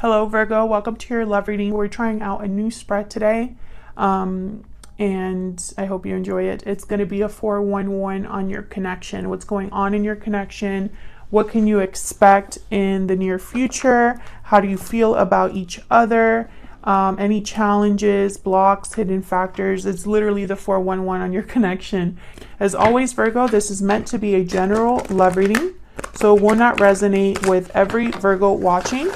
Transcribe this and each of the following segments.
Hello Virgo, welcome to your love reading. We're trying out a new spread today, and I hope you enjoy it. It's going to be a 411 on your connection. What's going on in your connection? What can you expect in the near future? How do you feel about each other? Any challenges, blocks, hidden factors? It's literally the 411 on your connection. As always, Virgo, this is meant to be a general love reading, so it will not resonate with every Virgo watching.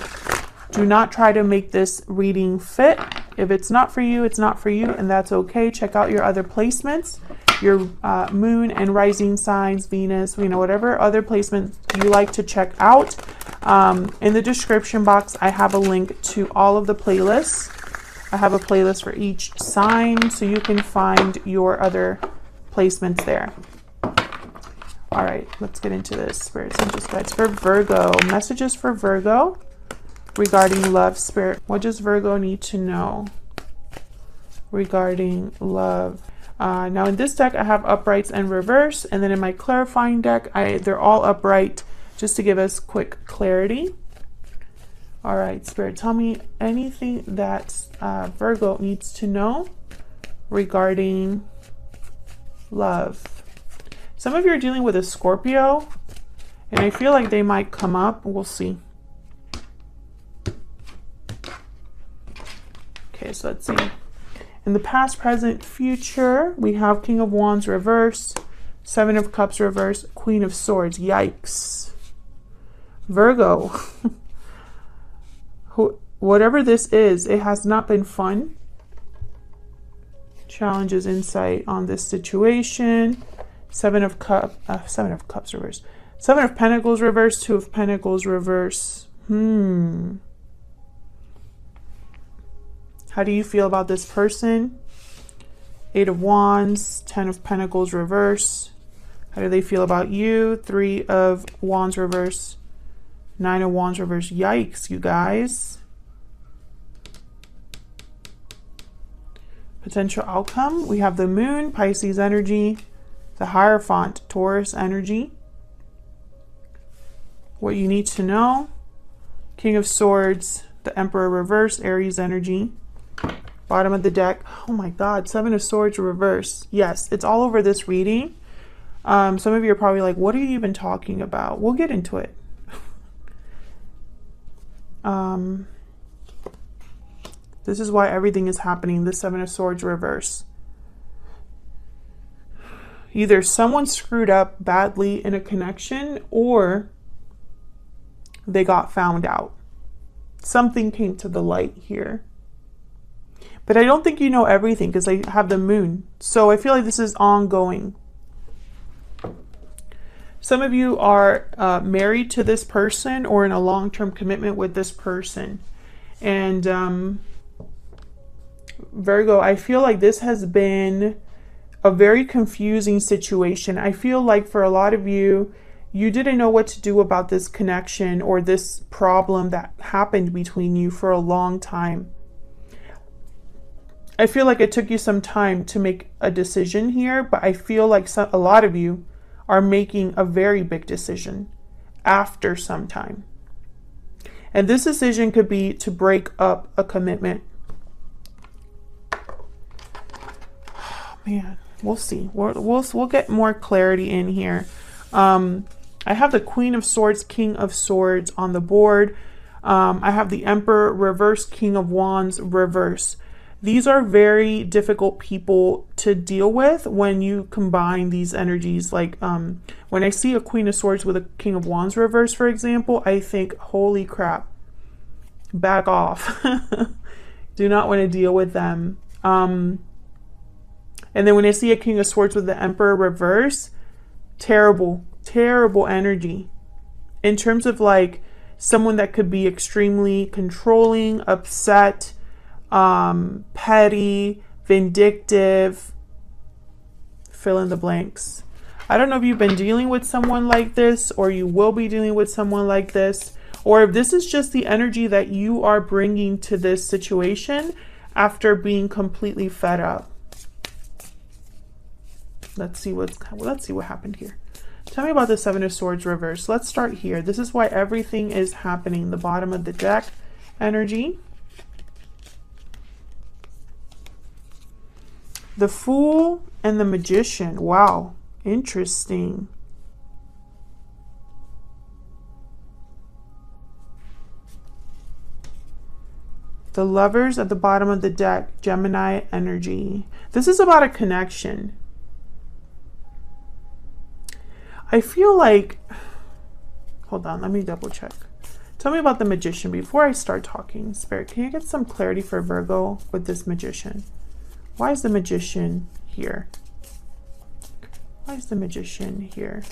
Do not try to make this reading fit. If it's not for you, it's not for you, and that's okay. Check out your other placements, your moon and rising signs, Venus, whatever other placements you like to check out. In the description box, I have a link to all of the playlists. I have a playlist for each sign, so you can find your other placements there. All right, let's get into this. Spirits, angels, guides for Virgo. Messages for Virgo regarding love. Spirit, what does Virgo need to know regarding love? Now in this deck, I have uprights and reverse, and then in my clarifying deck, they're all upright, just to give us quick clarity. All right, Spirit, tell me anything that Virgo needs to know regarding love. Some of you are dealing with a Scorpio, and I feel like they might come up. We'll see. Okay, so let's see. In the past, present, future, we have King of Wands reverse, Seven of Cups reverse, Queen of Swords. Yikes. Virgo, whatever this is, it has not been fun. Challenges, insight on this situation. Seven of Cups reverse. Seven of Pentacles reverse, Two of Pentacles reverse. How do you feel about this person? Eight of Wands, Ten of Pentacles reverse. How do they feel about you? Three of Wands reverse, Nine of Wands reverse. Yikes, you guys. Potential outcome. We have the Moon, Pisces energy, the Hierophant, Taurus energy. What you need to know. King of Swords, the Emperor reverse, Aries energy. Bottom of the deck. Oh my God, Seven of Swords reverse. Yes, it's all over this reading. Some of you are probably like, what are you even talking about? We'll get into it. This is why everything is happening. The Seven of Swords reverse. Either someone screwed up badly in a connection, or they got found out. Something came to the light here. But I don't think you know everything, because I have the Moon. So I feel like this is ongoing. Some of you are married to this person or in a long-term commitment with this person. And Virgo, I feel like this has been a very confusing situation. I feel like for a lot of you, you didn't know what to do about this connection or this problem that happened between you for a long time. I feel like it took you some time to make a decision here, but I feel like a lot of you are making a very big decision after some time. And this decision could be to break up a commitment. Oh, man, we'll see. We'll get more clarity in here. I have the Queen of Swords, King of Swords on the board. I have the Emperor reverse, King of Wands reverse. These are very difficult people to deal with when you combine these energies. Like when I see a Queen of Swords with a King of Wands reverse, for example, I think, holy crap, back off. Do not want to deal with them. And then when I see a King of Swords with the Emperor reverse, terrible, terrible energy. In terms of like someone that could be extremely controlling, upset, petty, vindictive, fill in the blanks. I don't know if you've been dealing with someone like this, or you will be dealing with someone like this, or if this is just the energy that you are bringing to this situation after being completely fed up. Let's see what happened here. Tell me about the Seven of Swords reverse. Let's start here. This is why everything is happening. The bottom of the deck energy. The Fool and the Magician. Wow, interesting. The Lovers at the bottom of the deck, Gemini energy. This is about a connection. I feel like, hold on, let me double check. Tell me about the Magician before I start talking. Spirit, can you get some clarity for Virgo with this Magician? Why is the Magician here? Why is the Magician here?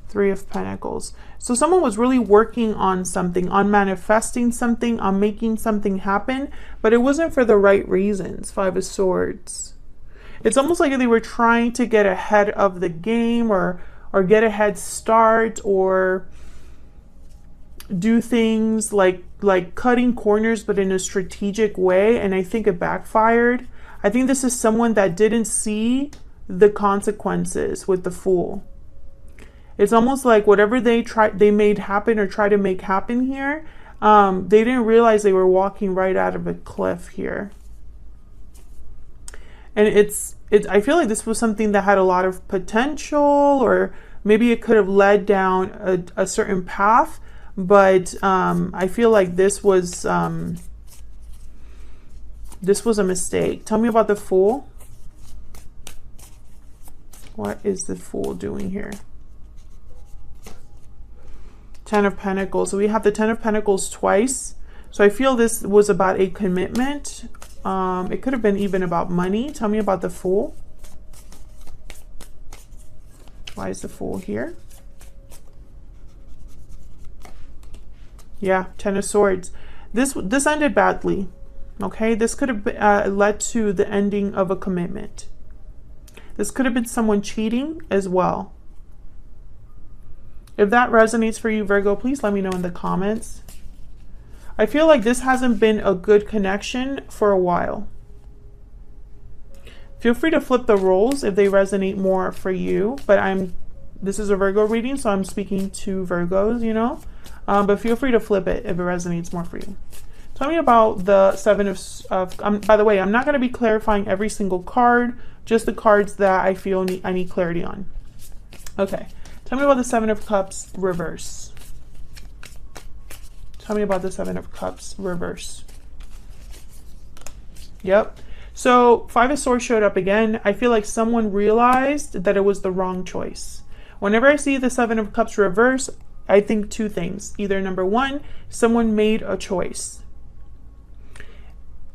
Three of Pentacles. So someone was really working on something, on manifesting something, on making something happen, but it wasn't for the right reasons. Five of Swords. It's almost like they were trying to get ahead of the game or get a head start or do things like cutting corners, but in a strategic way. And I think it backfired. I think this is someone that didn't see the consequences with the Fool. It's almost like whatever they made happen or try to make happen here, they didn't realize they were walking right out of a cliff here. And I feel like this was something that had a lot of potential, or maybe it could have led down a certain path. But I feel like this was a mistake. Tell me about the Fool. What is the Fool doing here? Ten of Pentacles. So we have the Ten of Pentacles twice. So I feel this was about a commitment. It could have been even about money. Tell me about the Fool. Why is the Fool here? Yeah, Ten of Swords. This ended badly. Okay, this could have led to the ending of a commitment. This could have been someone cheating as well. If that resonates for you, Virgo, please let me know in the comments. I feel like this hasn't been a good connection for a while. Feel free to flip the roles if they resonate more for you. But this is a Virgo reading, so I'm speaking to Virgos, you know. But feel free to flip it if it resonates more for you. Tell me about the Seven of... by the way, I'm not going to be clarifying every single card, just the cards that I feel I need clarity on. Okay. Tell me about the Seven of Cups reverse. Tell me about the Seven of Cups reverse. Yep. So Five of Swords showed up again. I feel like someone realized that it was the wrong choice. Whenever I see the Seven of Cups reverse, I think two things. Either number one, someone made a choice.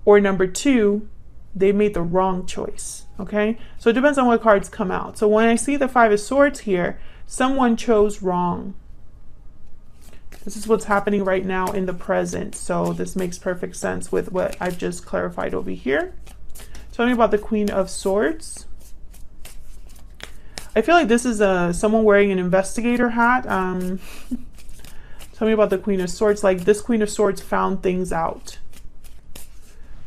Or number two, they made the wrong choice. Okay? So it depends on what cards come out. So when I see the Five of Swords here, someone chose wrong. This is what's happening right now in the present. So this makes perfect sense with what I've just clarified over here. Tell me about the Queen of Swords. I feel like this is someone wearing an investigator hat. Tell me about the Queen of Swords. Like this Queen of Swords found things out.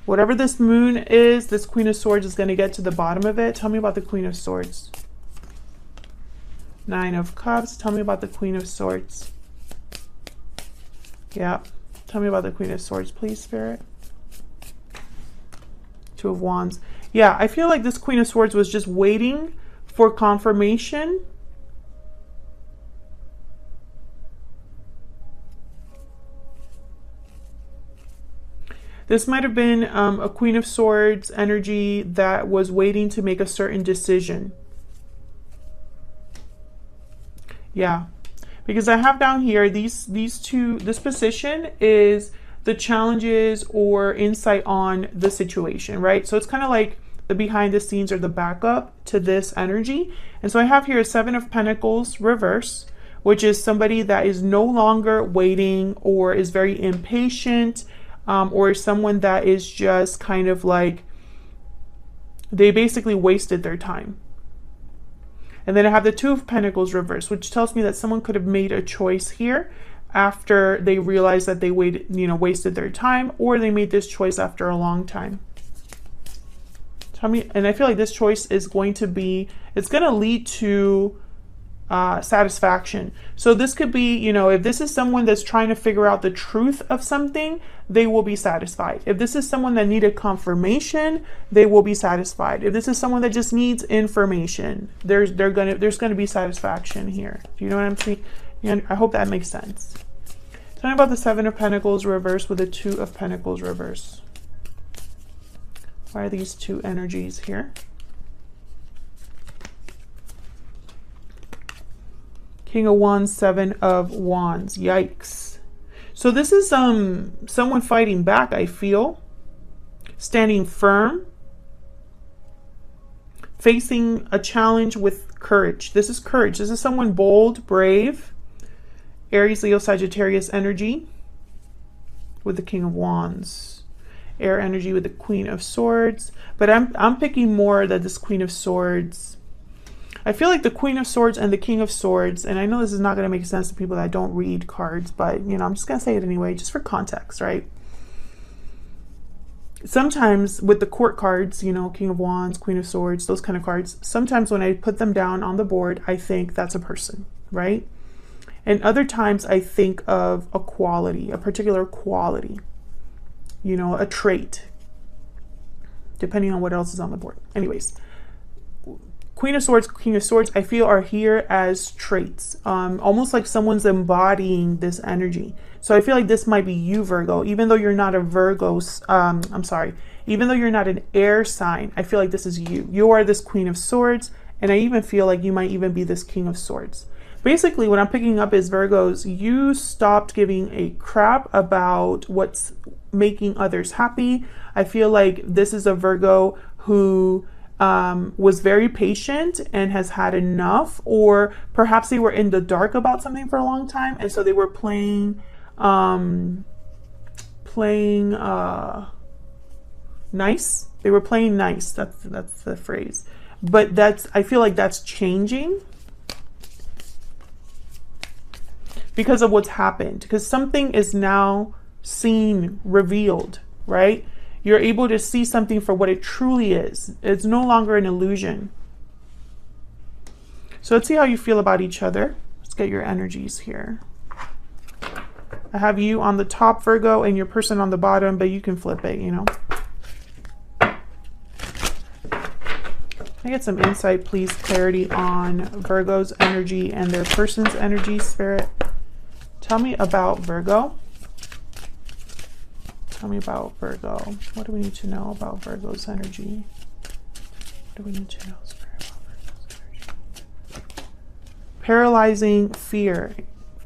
Whatever this moon is, this Queen of Swords is going to get to the bottom of it. Tell me about the Queen of Swords. Nine of Cups. Tell me about the Queen of Swords. Yeah. Tell me about the Queen of Swords, please, Spirit. Two of Wands. Yeah, I feel like this Queen of Swords was just waiting for confirmation. This might have been a Queen of Swords energy that was waiting to make a certain decision. Yeah, because I have down here these two, this position is the challenges or insight on the situation, right? So it's kind of like the behind the scenes or the backup to this energy. And so I have here a Seven of Pentacles reverse, which is somebody that is no longer waiting or is very impatient, or someone that is just kind of like, they basically wasted their time. And then I have the Two of Pentacles reverse, which tells me that someone could have made a choice here after they realized that they wasted their time, or they made this choice after a long time. Tell me, and I feel like this choice is going to be, it's going to lead to satisfaction. So this could be, you know, if this is someone that's trying to figure out the truth of something, they will be satisfied. If this is someone that needed confirmation, they will be satisfied. If this is someone that just needs information, there's gonna be satisfaction here. Do you know what I'm saying? I hope that makes sense. Tell me about the Seven of Pentacles reversed with the Two of Pentacles reversed. Why are these two energies here? King of Wands, Seven of Wands. Yikes. So this is someone fighting back, I feel. Standing firm. Facing a challenge with courage. This is courage. This is someone bold, brave. Aries, Leo, Sagittarius energy with the King of Wands. Air energy with the Queen of Swords. But I'm picking more that this Queen of Swords, I feel like the Queen of Swords and the King of Swords, and I know this is not going to make sense to people that don't read cards, but, you know, I'm just going to say it anyway, just for context, right? Sometimes with the court cards, you know, King of Wands, Queen of Swords, those kind of cards, sometimes when I put them down on the board, I think that's a person, right? And other times I think of a quality, a particular quality, you know, a trait, depending on what else is on the board. Anyways, Queen of Swords, King of Swords, I feel are here as traits, almost like someone's embodying this energy. So I feel like this might be you, Virgo, even though you're not a Virgo, even though you're not an air sign, I feel like this is you. You are this Queen of Swords, and I even feel like you might even be this King of Swords. Basically, what I'm picking up is, Virgos, you stopped giving a crap about what's making others happy. I feel like this is a Virgo who was very patient and has had enough, or perhaps they were in the dark about something for a long time, and so they were playing nice. They were playing nice. That's the phrase. But I feel like that's changing because of what's happened, because something is now seen, revealed, right? You're able to see something for what it truly is. It's no longer an illusion. So let's see how you feel about each other. Let's get your energies here. I have you on the top, Virgo, and your person on the bottom, but you can flip it, you know. Can I get some insight, please? Clarity on Virgo's energy and their person's energy, Spirit. Tell me about Virgo. Tell me about Virgo. What do we need to know about Virgo's energy? What do we need to know, Spirit, about Virgo's energy? Paralyzing fear.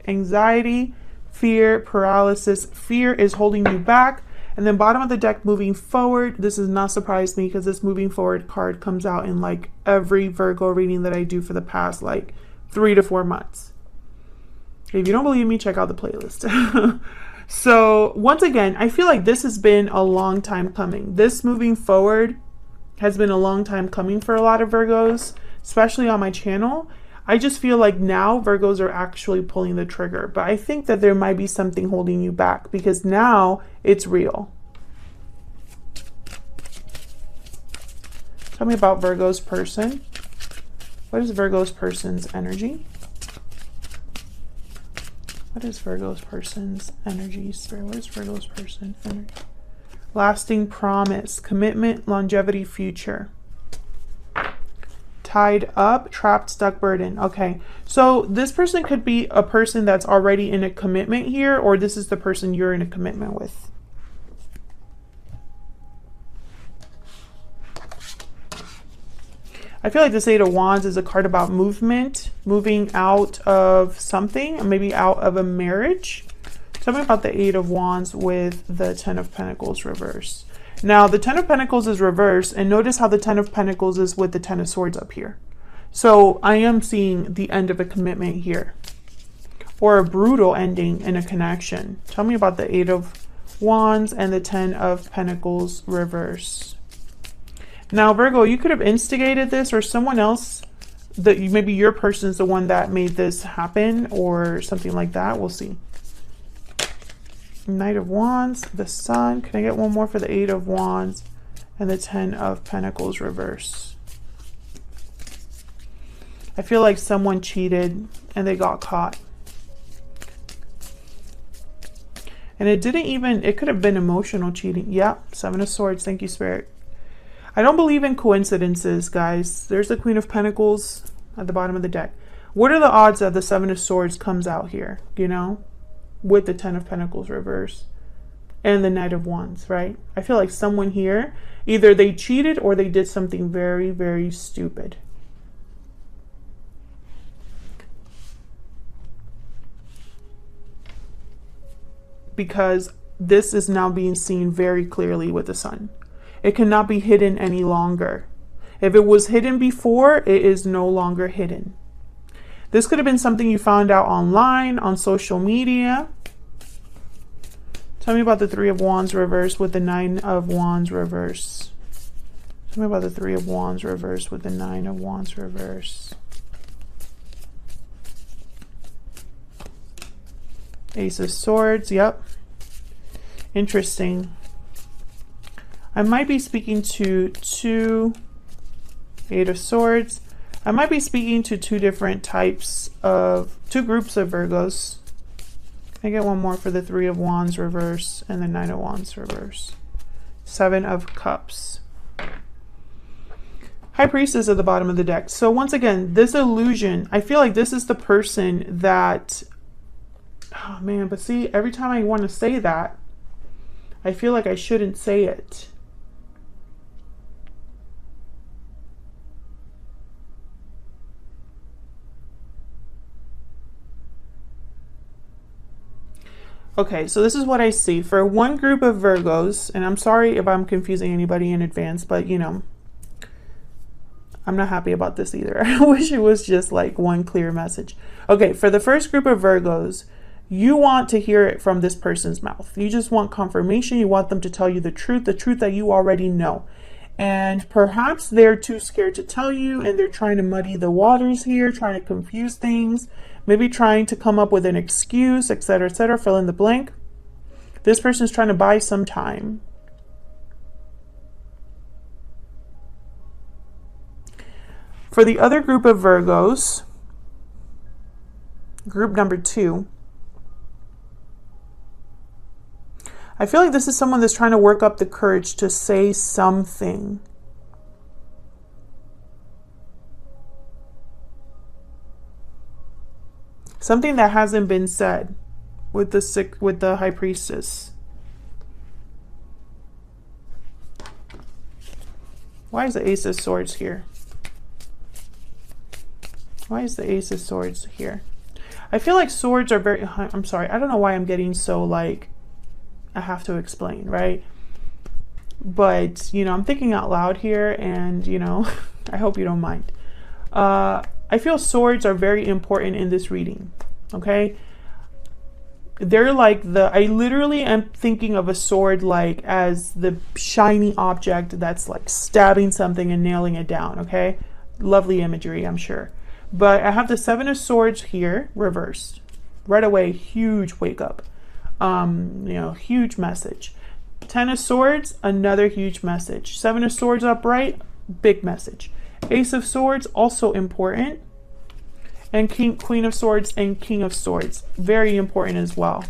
Anxiety, fear, paralysis. Fear is holding you back. And then bottom of the deck, moving forward. This does not surprise me because this moving forward card comes out in like every Virgo reading that I do for the past like 3 to 4 months. If you don't believe me, check out the playlist. So once again, I feel like this has been a long time coming. This moving forward has been a long time coming for a lot of Virgos, especially on my channel. I just feel like now Virgos are actually pulling the trigger, but I think that there might be something holding you back because now it's real. Tell me about Virgo's person. What is Virgo's person's energy? What is Virgo's person's energy, Spirit? What is Virgo's person energy? Lasting promise, commitment, longevity, future. Tied up, trapped, stuck, burden. Okay, so this person could be a person that's already in a commitment here, or this is the person you're in a commitment with. I feel like this Eight of Wands is a card about movement, moving out of something, or maybe out of a marriage. Tell me about the Eight of Wands with the Ten of Pentacles reverse. Now, the Ten of Pentacles is reversed, and notice how the Ten of Pentacles is with the Ten of Swords up here. So I am seeing the end of a commitment here, or a brutal ending in a connection. Tell me about the Eight of Wands and the Ten of Pentacles reverse. Now, Virgo, you could have instigated this, or someone else, that maybe your person is the one that made this happen, or something like that. We'll see. Knight of Wands, the Sun. Can I get one more for the Eight of Wands and the Ten of Pentacles reverse? I feel like someone cheated and they got caught. And it didn't even, it could have been emotional cheating. Yep, Seven of Swords. Thank you, Spirit. I don't believe in coincidences, guys. There's the Queen of Pentacles at the bottom of the deck. What are the odds that the Seven of Swords comes out here, you know, with the Ten of Pentacles reverse and the Knight of Wands, right? I feel like someone here, either they cheated or they did something very, very stupid. Because this is now being seen very clearly with the Sun. It cannot be hidden any longer. If it was hidden before, it is no longer hidden. This could have been something you found out online, on social media. Tell me about the Three of Wands reverse with the Nine of Wands reverse. Tell me about the Three of Wands reverse with the Nine of Wands reverse. Ace of Swords, yep. Interesting. I might be speaking to two, Eight of Swords. I might be speaking to two different types of, two groups of Virgos. Can I get one more for the Three of Wands reverse and the Nine of Wands reverse? Seven of Cups. High Priestess at the bottom of the deck. So once again, this illusion, I feel like this is the person that, oh man, but see, every time I want to say that, I feel like I shouldn't say it. Okay, so this is what I see. For one group of Virgos, and I'm sorry if I'm confusing anybody in advance, but you know, I'm not happy about this either. I wish it was just like one clear message. Okay, for the first group of Virgos, you want to hear it from this person's mouth. You just want confirmation. You want them to tell you the truth that you already know. And perhaps they're too scared to tell you and they're trying to muddy the waters here, trying to confuse things, maybe trying to come up with an excuse, etc., etc., fill in the blank. This person's trying to buy some time. For the other group of Virgos, group number 2, I feel like this is someone that's trying to work up the courage to say something. Something that hasn't been said with the High Priestess. Why is the Ace of Swords here? Why is the Ace of Swords here? I feel like swords are very, I'm sorry, I don't know why I'm getting so like, I have to explain, right? But, you know, I'm thinking out loud here and, you know, I hope you don't mind. I feel swords are very important in this reading, okay? They're like I literally am thinking of a sword like as the shiny object that's like stabbing something and nailing it down, okay? Lovely imagery, I'm sure. But I have the Seven of Swords here, reversed. Right away, huge wake up. You know, huge message. Ten of Swords, another huge message. Seven of Swords upright, big message. Ace of Swords, also important. And Queen of Swords and King of Swords, very important as well.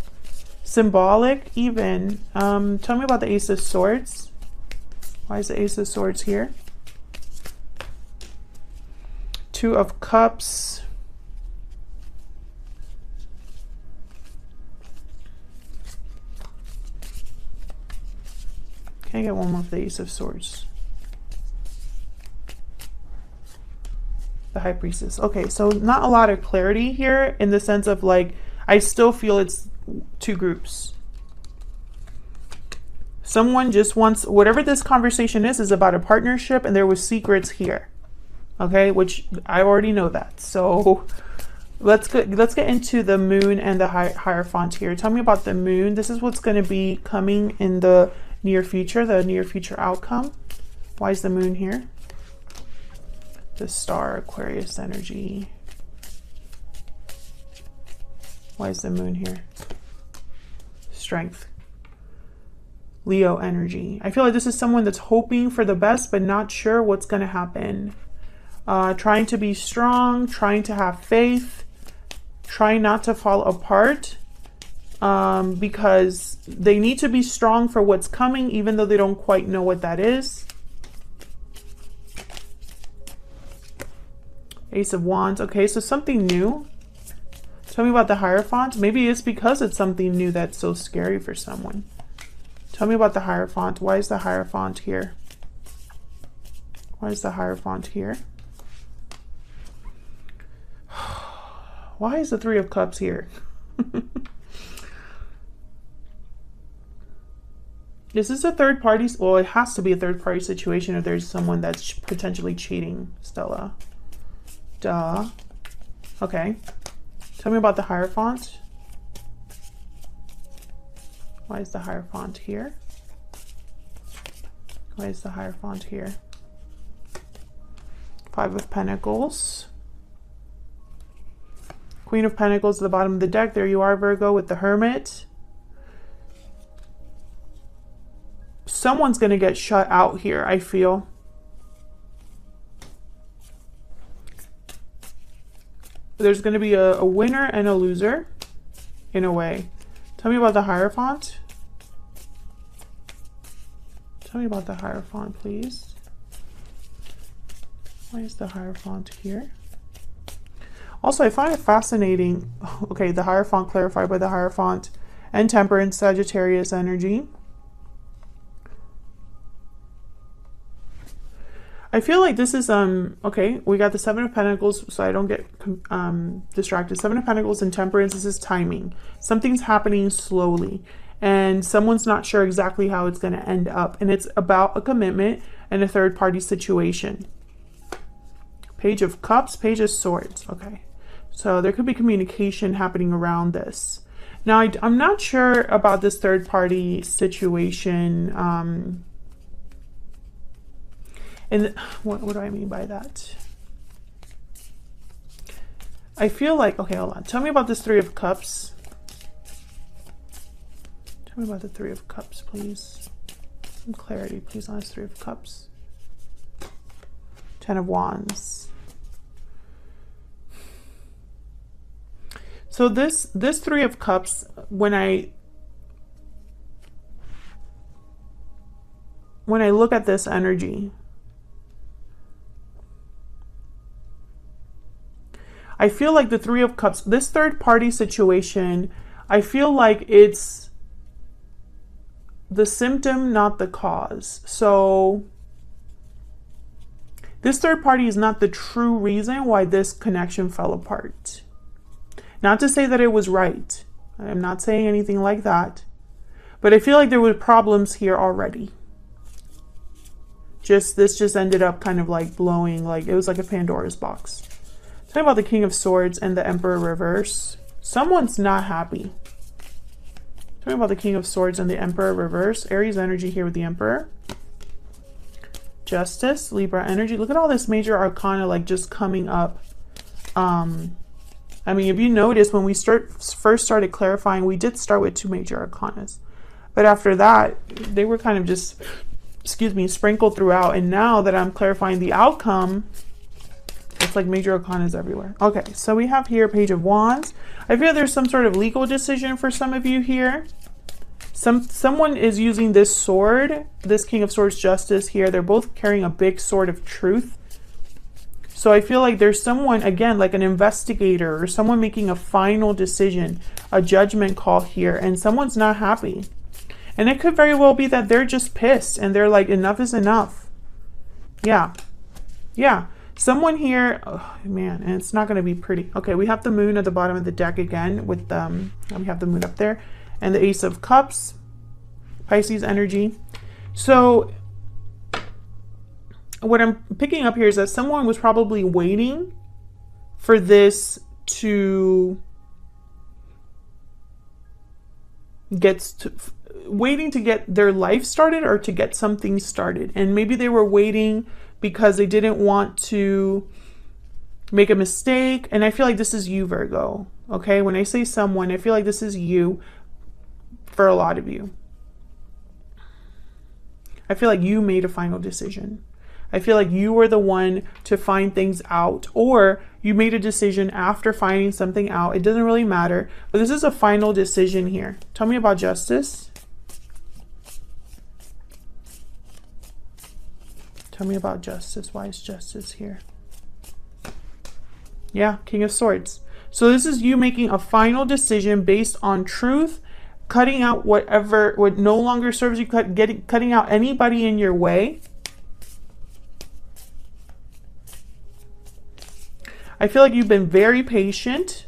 Symbolic, even. Tell me about the Ace of Swords. Why is the Ace of Swords here? Two of Cups. Can I get one more of the Ace of Swords? The High Priestess. Okay, so not a lot of clarity here in the sense of like, I still feel it's two groups. Someone just wants, whatever this conversation is about a partnership and there was secrets here. Okay, which I already know that. So let's get into the Moon and the Hierophant here. Tell me about the Moon. This is what's going to be coming in the near future, the near future outcome. Why is the Moon here? The Star, Aquarius energy. Why is the Moon here? Strength. Leo energy. I feel like this is someone that's hoping for the best but not sure what's going to happen. trying to be strong, trying to have faith, trying not to fall apart, because they need to be strong for what's coming, even though they don't quite know what that is. Ace of Wands. Okay, so something new. Tell me about the Hierophant. Maybe it's because it's something new that's so scary for someone. Tell me about the Hierophant. Why is the Hierophant here? Why is the Hierophant here? Why is the Three of Cups here? Is this a third party? Well, it has to be a third party situation if there's someone that's potentially cheating, Stella. Duh. Okay. Tell me about the Hierophant. Why is the Hierophant here? Why is the Hierophant here? Five of Pentacles. Queen of Pentacles at the bottom of the deck. There you are, Virgo, with the Hermit. Someone's going to get shut out here, I feel. There's going to be a winner and a loser, in a way. Tell me about the Hierophant. Tell me about the Hierophant, please. Why is the Hierophant here? Also, I find it fascinating. Okay, the Hierophant clarified by the Hierophant and Temperance, Sagittarius energy. I feel like this is, okay, we got the Seven of Pentacles, so I don't get distracted. Seven of Pentacles and Temperance, this is timing. Something's happening slowly, and someone's not sure exactly how it's going to end up. And it's about a commitment and a third-party situation. Page of Cups, Page of Swords. Okay, so there could be communication happening around this. Now, I'm not sure about this third-party situation. And what do I mean by that? I feel like, okay, hold on. Tell me about this Three of Cups. Tell me about the Three of Cups, please. Some clarity, please, on this Three of Cups. Ten of Wands. So this Three of Cups, when I look at this energy, I feel like the Three of Cups, this third party situation, I feel like it's the symptom, not the cause. So this third party is not the true reason why this connection fell apart. Not to say that it was right. I'm not saying anything like that. But I feel like there were problems here already. This just ended up kind of like blowing, like it was like a Pandora's box. Tell me about the King of Swords and the Emperor reverse. Someone's not happy. Tell me about the King of Swords and the Emperor reverse. Aries energy here with the Emperor. Justice, Libra energy. Look at all this major arcana like just coming up. I mean, if you notice, when we first started clarifying, we did start with two major arcanas. But after that, they were kind of just, excuse me, sprinkled throughout. And now that I'm clarifying the outcome, it's like major arcanas everywhere. Okay, so we have here Page of Wands. I feel there's some sort of legal decision for some of you here. Someone is using this sword, this King of Swords, Justice here. They're both carrying a big sword of truth. So I feel like there's someone, again, like an investigator or someone making a final decision, a judgment call here, and someone's not happy. And it could very well be that they're just pissed and they're like, enough is enough. Yeah. Yeah. Someone here, oh man, and it's not going to be pretty. Okay, we have the Moon at the bottom of the deck again with we have the Moon up there, and the Ace of Cups, Pisces energy. So what I'm picking up here is that someone was probably waiting for this to waiting to get their life started or to get something started, and maybe they were waiting because they didn't want to make a mistake. And I feel like this is you, Virgo. Okay, when I say someone, I feel like this is you for a lot of you. I feel like you made a final decision. I feel like you were the one to find things out, or you made a decision after finding something out. It doesn't really matter, but this is a final decision here. Tell me about justice. Tell me about justice. Why is justice here? Yeah, King of Swords. So this is you making a final decision based on truth, cutting out what no longer serves you, cutting out anybody in your way. I feel like you've been very patient.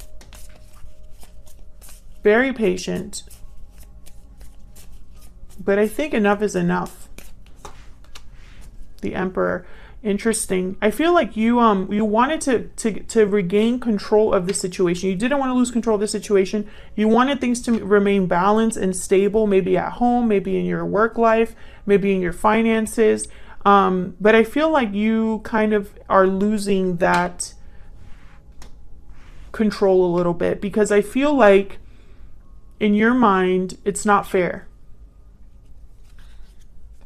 Very patient. But I think enough is enough. The Emperor. Interesting. I feel like you wanted to regain control of the situation. You didn't want to lose control of the situation. You wanted things to remain balanced and stable, maybe at home, maybe in your work life, maybe in your finances. But I feel like you kind of are losing that control a little bit, because I feel like in your mind it's not fair.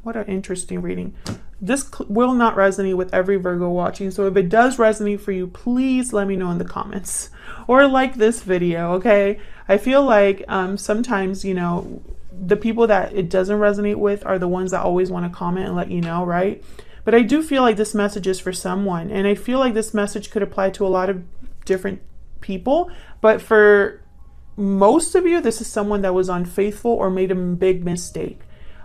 What an interesting reading. This will not resonate with every Virgo watching, so if it does resonate for you, please let me know in the comments or like this video, okay? I feel like sometimes, you know, the people that it doesn't resonate with are the ones that always want to comment and let you know, right? But I do feel like this message is for someone, and I feel like this message could apply to a lot of different people, but for most of you, this is someone that was unfaithful or made a big mistake.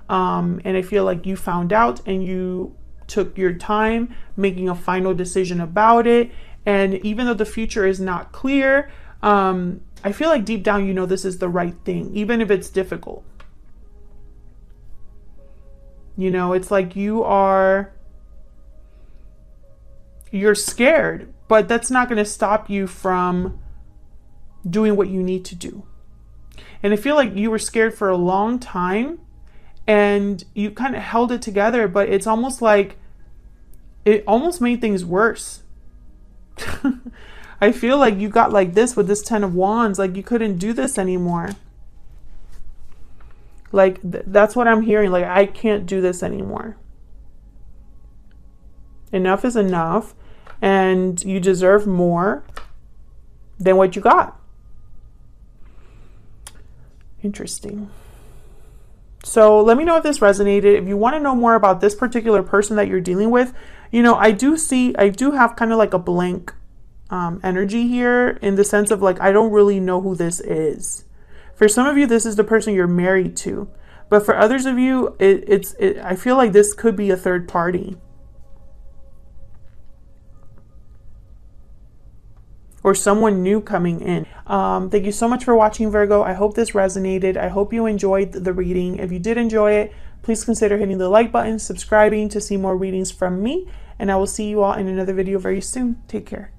And I feel like you found out and you took your time making a final decision about it. And even though the future is not clear, I feel like deep down, you know, this is the right thing, even if it's difficult. You know, it's like you're scared, but that's not going to stop you from doing what you need to do. And I feel like you were scared for a long time, and you kind of held it together, but it's almost like it almost made things worse. I feel like you got like this with this 10 of Wands, like you couldn't do this anymore. Like that's what I'm hearing. Like, I can't do this anymore. Enough is enough, and you deserve more than what you got. Interesting. So let me know if this resonated. If you want to know more about this particular person that you're dealing with, you know, I do have kind of like a blank energy here, in the sense of like, I don't really know who this is. For some of you, this is the person you're married to. But for others of you, I feel like this could be a third party. Or someone new coming in. Thank you so much for watching, Virgo. I hope this resonated. I hope you enjoyed the reading. If you did enjoy it, please consider hitting the like button, subscribing to see more readings from me, and I will see you all in another video very soon. Take care.